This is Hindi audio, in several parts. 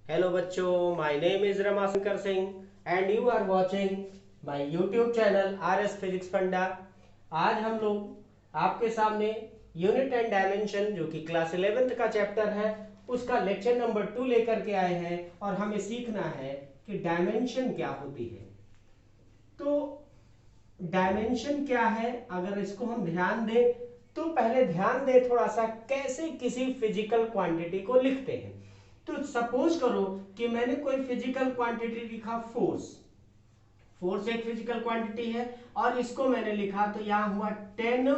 हेलो बच्चों, my name is Ramashankar Singh and you are watching my YouTube channel R S physics funda. आज हम लोग आपके सामने यूनिट एंड डायमेंशन जो कि क्लास 11th का चैप्टर है उसका लेक्चर नंबर 2 लेकर के आए हैं और हमें सीखना है कि डायमेंशन क्या होती है। तो डायमेंशन क्या है, अगर इसको हम ध्यान दें तो पहले ध्यान दें थोड़ा सा कैसे किसी फिजिकल क्वांटिटी को लिखते हैं। तो सपोज करो कि मैंने कोई फिजिकल क्वांटिटी लिखा फोर्स। फोर्स एक फिजिकल क्वांटिटी है और इसको मैंने लिखा तो यहां हुआ 10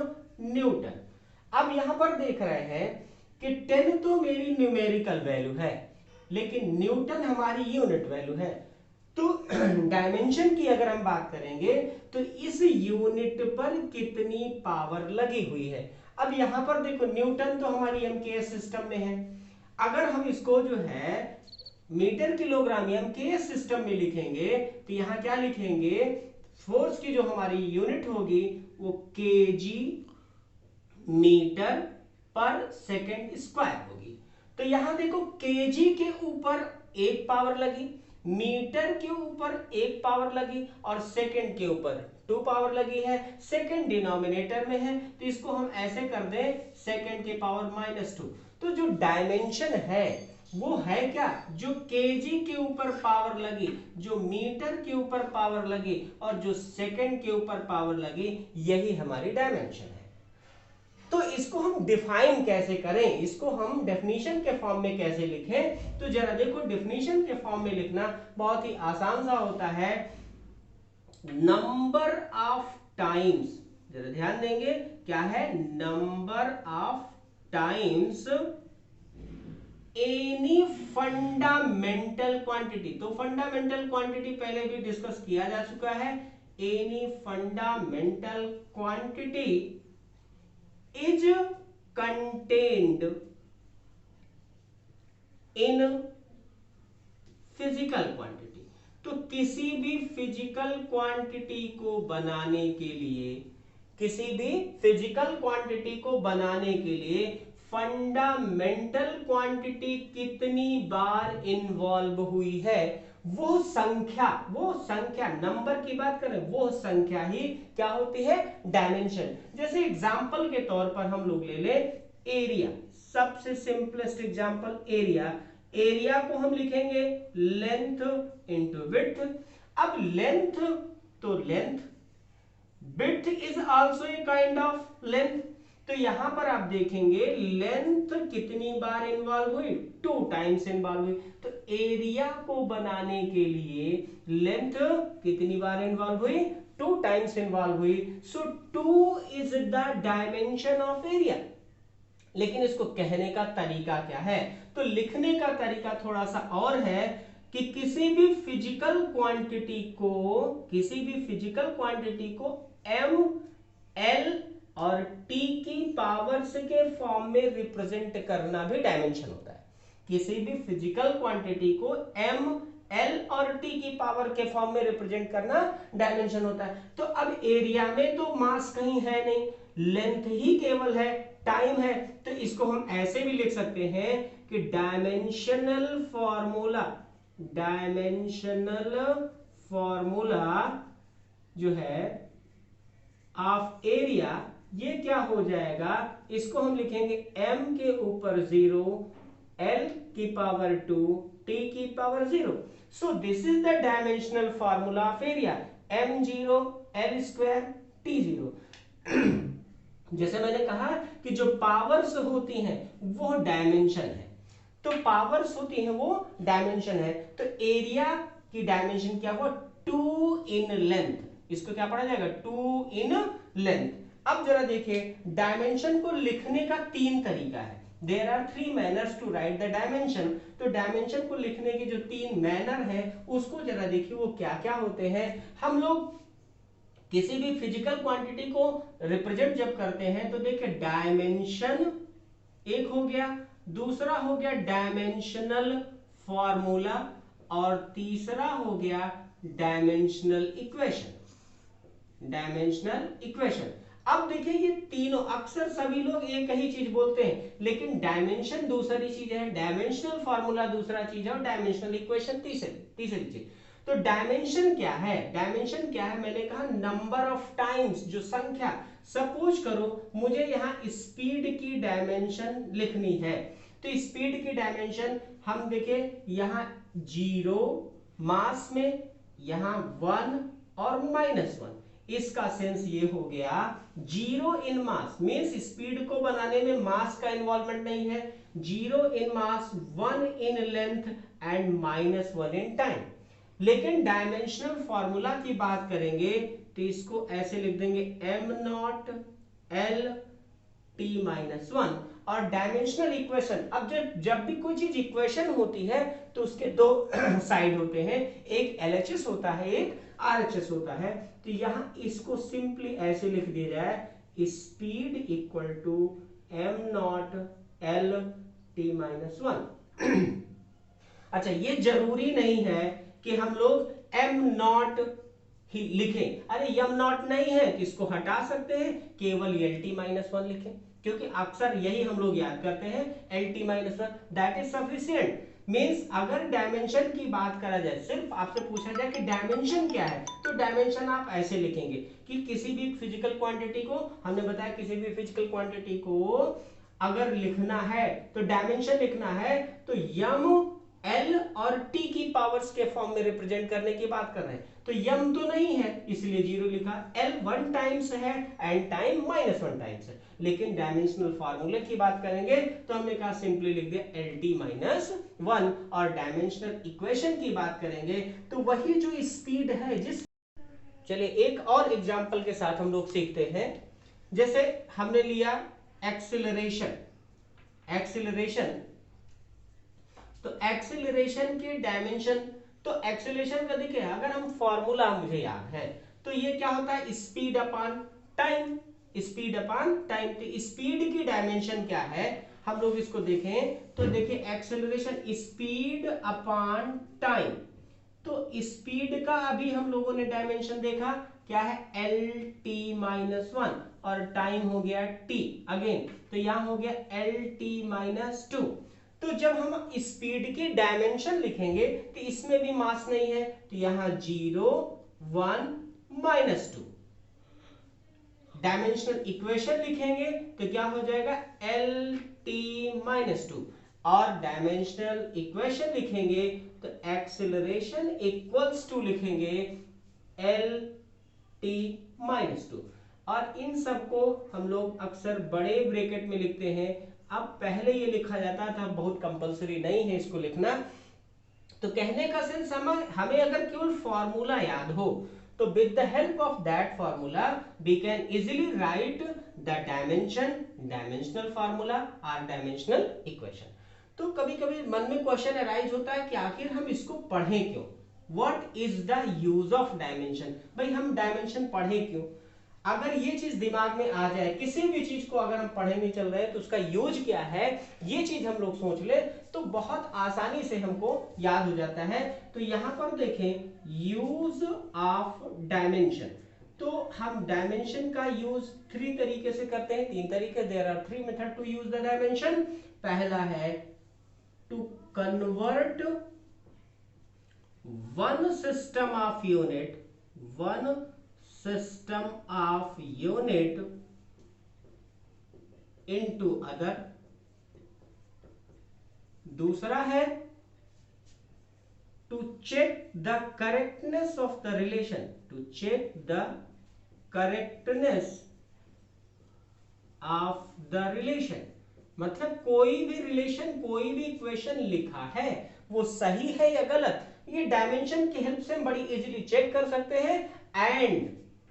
न्यूटन। अब यहां पर देख रहे हैं कि 10 तो मेरी न्यूमेरिकल वैल्यू है लेकिन न्यूटन हमारी यूनिट वैल्यू है। तो डायमेंशन की अगर हम बात करेंगे तो इस यूनिट पर कितनी पावर लगी हुई है। अब यहां पर देखो न्यूटन तो हमारी एमकेएस सिस्टम में है। अगर हम इसको जो है मीटर किलोग्राम एमकेएस सिस्टम में लिखेंगे तो यहां क्या लिखेंगे, फोर्स की जो हमारी यूनिट होगी वो केजी मीटर पर सेकेंड स्क्वायर होगी। तो यहां देखो केजी के ऊपर एक पावर लगी, मीटर के ऊपर एक पावर लगी और सेकंड के ऊपर 2 पावर लगी है। सेकंड डिनोमिनेटर में है तो इसको हम ऐसे कर दें सेकंड के पावर -2। तो जो डायमेंशन है वो है क्या, जो केजी के ऊपर पावर लगी, जो मीटर के ऊपर पावर लगी और जो सेकंड के ऊपर पावर लगी, यही हमारी डायमेंशन है। तो इसको हम डिफाइन कैसे करें, इसको हम डेफिनेशन के फॉर्म में कैसे लिखें। तो जरा देखो डेफिनेशन के फॉर्म में लिखना बहुत ही आसान सा होता है। नंबर ऑफ टाइम्स, जरा ध्यान देंगे क्या है, number of times any fundamental quantity. तो फंडामेंटल क्वांटिटी पहले भी डिस्कस किया जा चुका है। Any fundamental quantity is contained in physical quantity। तो किसी भी फिजिकल क्वांटिटी को बनाने के लिए, किसी भी फिजिकल क्वांटिटी को बनाने के लिए फंडामेंटल क्वांटिटी कितनी बार इन्वॉल्व हुई है, वो संख्या नंबर की बात करें, वो संख्या ही क्या होती है, डायमेंशन। जैसे एग्जांपल के तौर पर हम लोग ले ले एरिया, सबसे सिंपलेस्ट एग्जांपल एरिया। एरिया को हम लिखेंगे लेंथ इंटू विड्थ। अब लेंथ तो length, width is also a kind of length. तो यहां पर आप देखेंगे लेंथ कितनी बार इन्वॉल्व हुई, 2 टाइम्स इन्वॉल्व हुई। तो एरिया को बनाने के लिए लेंथ कितनी बार इन्वॉल्व हुई, 2 टाइम्स इन्वॉल्व हुई। सो 2 is the dimension of area. लेकिन इसको कहने का तरीका क्या है, तो लिखने का तरीका थोड़ा सा और है कि किसी भी फिजिकल क्वांटिटी को एम एल और टी की पावर्स के फॉर्म में रिप्रेजेंट करना भी डायमेंशन होता है। किसी भी फिजिकल क्वांटिटी को एम एल और टी की पावर के फॉर्म में रिप्रेजेंट करना डायमेंशन होता है। तो अब एरिया में तो मास कहीं है नहीं, लेंथ ही केवल है, टाइम है। तो इसको हम ऐसे भी लिख सकते हैं कि डायमेंशनल फॉर्मूला जो है ऑफ एरिया, ये क्या हो जाएगा, इसको हम लिखेंगे m के ऊपर 0, l की पावर 2, t की power 0। So this is the dimensional formula of area, m0 l square t0। जैसे मैंने कहा कि जो पावर्स होती हैं वो डायमेंशन है, तो पावर्स होती हैं वो डायमेंशन है। तो एरिया की डायमेंशन क्या हुआ, 2 इन लेंथ। इसको क्या पढ़ा जाएगा, 2 इन लेंथ। अब जरा देखिए डायमेंशन को लिखने का 3 तरीका है। There are 3 manners to write the dimension. तो डायमेंशन को लिखने के जो 3 मैनर है उसको जरा देखिए वो क्या क्या होते हैं। हम लोग किसी भी फिजिकल क्वांटिटी को रिप्रेजेंट जब करते हैं तो देखिए डायमेंशन एक हो गया, दूसरा हो गया डायमेंशनल फॉर्मूला और तीसरा हो गया डायमेंशनल इक्वेशन। अब देखिए ये तीनों, अक्सर सभी लोग एक ही चीज बोलते हैं, लेकिन डायमेंशन दूसरी चीज है, डायमेंशनल फार्मूला दूसरा चीज है, और डायमेंशनल इक्वेशन तीसरी चीज। तो डायमेंशन क्या है? डायमेंशन क्या है? मैंने कहा नंबर ऑफ टाइम्स, जो संख्या। सपोज करो मुझे यहाँ स्पीड की डायमेंशन लिखनी है, तो स्पीड की डायमेंशन हम देखें, यहाँ 0 मास में, यहाँ 1 और -1। इसका सेंस ये हो गया, 0 इन मास मींस स्पीड को बनाने में मास का इन्वॉल्वमेंट नहीं है, 0 इन मास, 1 in length and -1 in time. लेकिन डायमेंशनल फॉर्मूला की बात करेंगे तो इसको ऐसे लिख देंगे m0 l t-1। और डायमेंशनल इक्वेशन, अब जब भी कोई चीज इक्वेशन होती है तो उसके दो साइड होते हैं, एक LHS होता है, एक RHS होता है। तो यहां इसको सिंपली ऐसे लिख दिया जाए, speed equal to m0 l t-1। अच्छा, ये जरूरी नहीं है कि हम लोग m0 ही लिखें। अरे m0 नहीं है तो इसको हटा सकते हैं, केवल lt-1 लिखें, क्योंकि अक्सर यही हम लोग याद करते हैं, lt-1 that is sufficient. Means अगर डायमेंशन की बात करा जाए, सिर्फ आपसे पूछा जाए कि डायमेंशन क्या है, तो डायमेंशन आप ऐसे लिखेंगे कि किसी भी फिजिकल क्वांटिटी को, हमने बताया किसी भी फिजिकल क्वांटिटी को अगर लिखना है तो डायमेंशन लिखना है तो m L और T की पावर्स के फॉर्म में रिप्रेजेंट करने की बात कर रहे हैं। तो m तो नहीं है इसलिए 0 लिखा, L 1 टाइम्स है एंड टाइम -1 टाइम्स है। लेकिन डायमेंशनल फार्मूले की बात करेंगे तो हमने कहा सिंपली लिख दिया LT-1। और डायमेंशनल इक्वेशन की बात करेंगे तो वही जो स्पीड है, जिस, चलिए एक और एग्जांपल के साथ हम लोग सीखते हैं। जैसे हमने लिया एक्सीलरेशन, तो एक्सीलरेशन के डायमेंशन, तो एक्सीलरेशन का देखिए अगर हम फॉर्मूला मुझे याद है तो ये क्या होता है, speed upon time, speed upon time. तो स्पीड की डायमेंशन क्या है, हम लोग इसको देखें तो देखिए एक्सीलरेशन स्पीड अपॉन टाइम। तो स्पीड का अभी हम लोगों ने डायमेंशन देखा क्या है, LT-1 और टाइम हो गया T अगेन, तो यहां हो गया LT-2। तो जब हम स्पीड की डायमेंशन लिखेंगे तो इसमें भी मास नहीं है, तो यहां 0 1 -2। डायमेंशनल इक्वेशन लिखेंगे तो क्या हो जाएगा, LT-2। और डायमेंशनल इक्वेशन लिखेंगे तो एक्सेलरेशन इक्वल्स टू लिखेंगे LT-2। और इन सबको हम लोग अक्सर बड़े ब्रैकेट में लिखते हैं। अब पहले ये लिखा जाता था, बहुत कंपलसरी नहीं है इसको लिखना। तो कहने का सेंस हमें अगर केवल फॉर्मूला याद हो तो with the help of that formula we can easily write the dimension, dimensional formula और डायमेंशनल इक्वेशन। तो कभी कभी मन में क्वेश्चन अराइज होता है कि आखिर हम इसको पढ़ें क्यों, what is the use of dimension, भाई हम डायमेंशन पढ़ें क्यों। अगर ये चीज दिमाग में आ जाए, किसी भी चीज को अगर हम पढ़े नहीं चल रहे हैं तो उसका यूज क्या है, ये चीज हम लोग सोच ले तो बहुत आसानी से हमको याद हो जाता है। तो यहां पर देखें यूज ऑफ डायमेंशन, तो हम डायमेंशन का यूज 3 तरीके से करते हैं, 3 तरीके, there are 3 method to use the dimension. पहला है to convert one system of unit, one system of unit into other। दूसरा है to check the correctness of the relation, to check the correctness of the relation। मतलब कोई भी रिलेशन, कोई भी इक्वेशन लिखा है वो सही है या गलत, ये डायमेंशन की हेल्प से हम बड़ी इजीली चेक कर सकते हैं।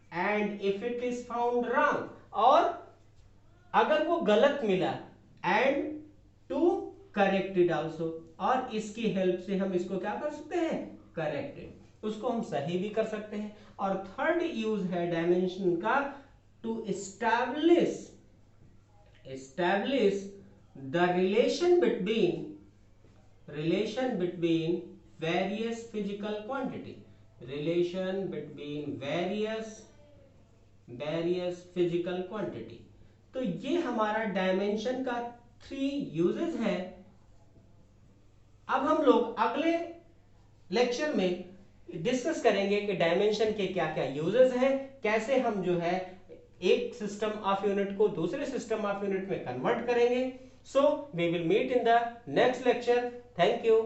And if it is found wrong, और अगर वो गलत मिला, and to correct it also, और इसकी हेल्प से हम इसको क्या कर सकते हैं, करेक्ट इट, उसको हम सही भी कर सकते हैं। और थर्ड यूज है डायमेंशन का to establish the relation between various physical quantity, relation between various various physical quantity. तो ये हमारा डायमेंशन का 3 यूजेस है। अब हम लोग अगले लेक्चर में डिस्कस करेंगे कि डायमेंशन के क्या क्या यूजेस हैं, कैसे हम जो है एक सिस्टम ऑफ यूनिट को दूसरे सिस्टम ऑफ यूनिट में कन्वर्ट करेंगे। So we will meet in the next lecture. Thank you.